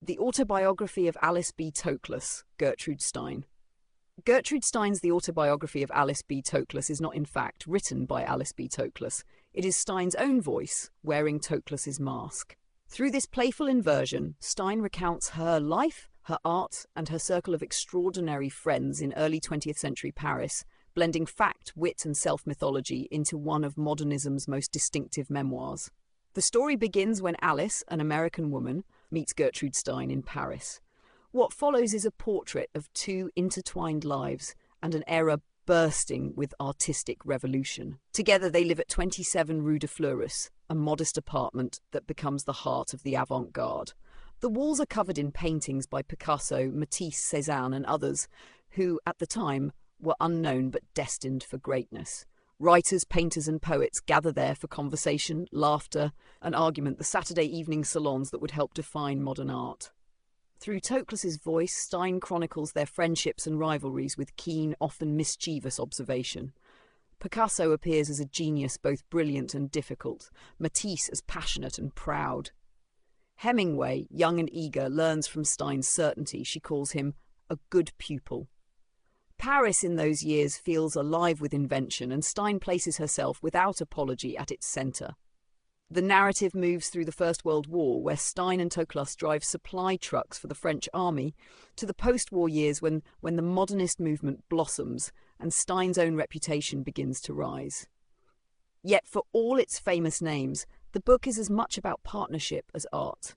The Autobiography of Alice B. Toklas, Gertrude Stein. Gertrude Stein's The Autobiography of Alice B. Toklas is not in fact written by Alice B. Toklas. It is Stein's own voice, wearing Toklas's mask. Through this playful inversion, Stein recounts her life, her art, and her circle of extraordinary friends in early 20th century Paris, blending fact, wit, and self-mythology into one of modernism's most distinctive memoirs. The story begins when Alice, an American woman, meets Gertrude Stein in Paris. What follows is a portrait of two intertwined lives and an era bursting with artistic revolution. Together they live at 27 Rue de Fleurus, a modest apartment that becomes the heart of the avant-garde. The walls are covered in paintings by Picasso, Matisse, Cézanne and others who, at the time, were unknown but destined for greatness. Writers, painters and poets gather there for conversation, laughter and argument, the Saturday evening salons that would help define modern art. Through Toklas's voice, Stein chronicles their friendships and rivalries with keen, often mischievous observation. Picasso appears as a genius both brilliant and difficult, Matisse as passionate and proud. Hemingway, young and eager, learns from Stein's certainty. She calls him a good pupil. Paris in those years feels alive with invention, and Stein places herself without apology at its centre. The narrative moves through the First World War, where Stein and Toklas drive supply trucks for the French army, to the post-war years when the modernist movement blossoms and Stein's own reputation begins to rise. Yet for all its famous names, the book is as much about partnership as art.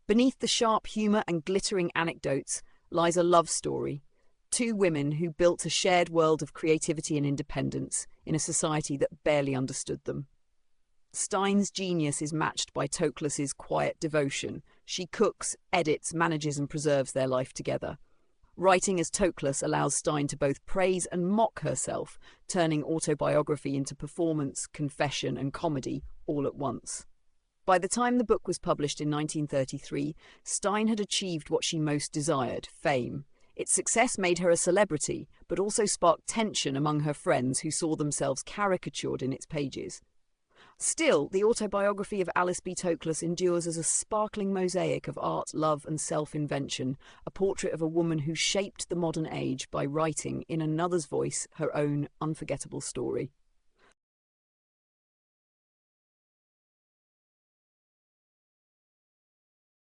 Beneath the sharp humour and glittering anecdotes lies a love story. Two women who built a shared world of creativity and independence in a society that barely understood them. Stein's genius is matched by Toklas's quiet devotion. She cooks, edits, manages and preserves their life together. Writing as Toklas allows Stein to both praise and mock herself, turning autobiography into performance, confession and comedy all at once. By the time the book was published in 1933, Stein had achieved what she most desired, fame. Its success made her a celebrity, but also sparked tension among her friends who saw themselves caricatured in its pages. Still, the autobiography of Alice B. Toklas endures as a sparkling mosaic of art, love and self-invention, a portrait of a woman who shaped the modern age by writing, in another's voice, her own unforgettable story.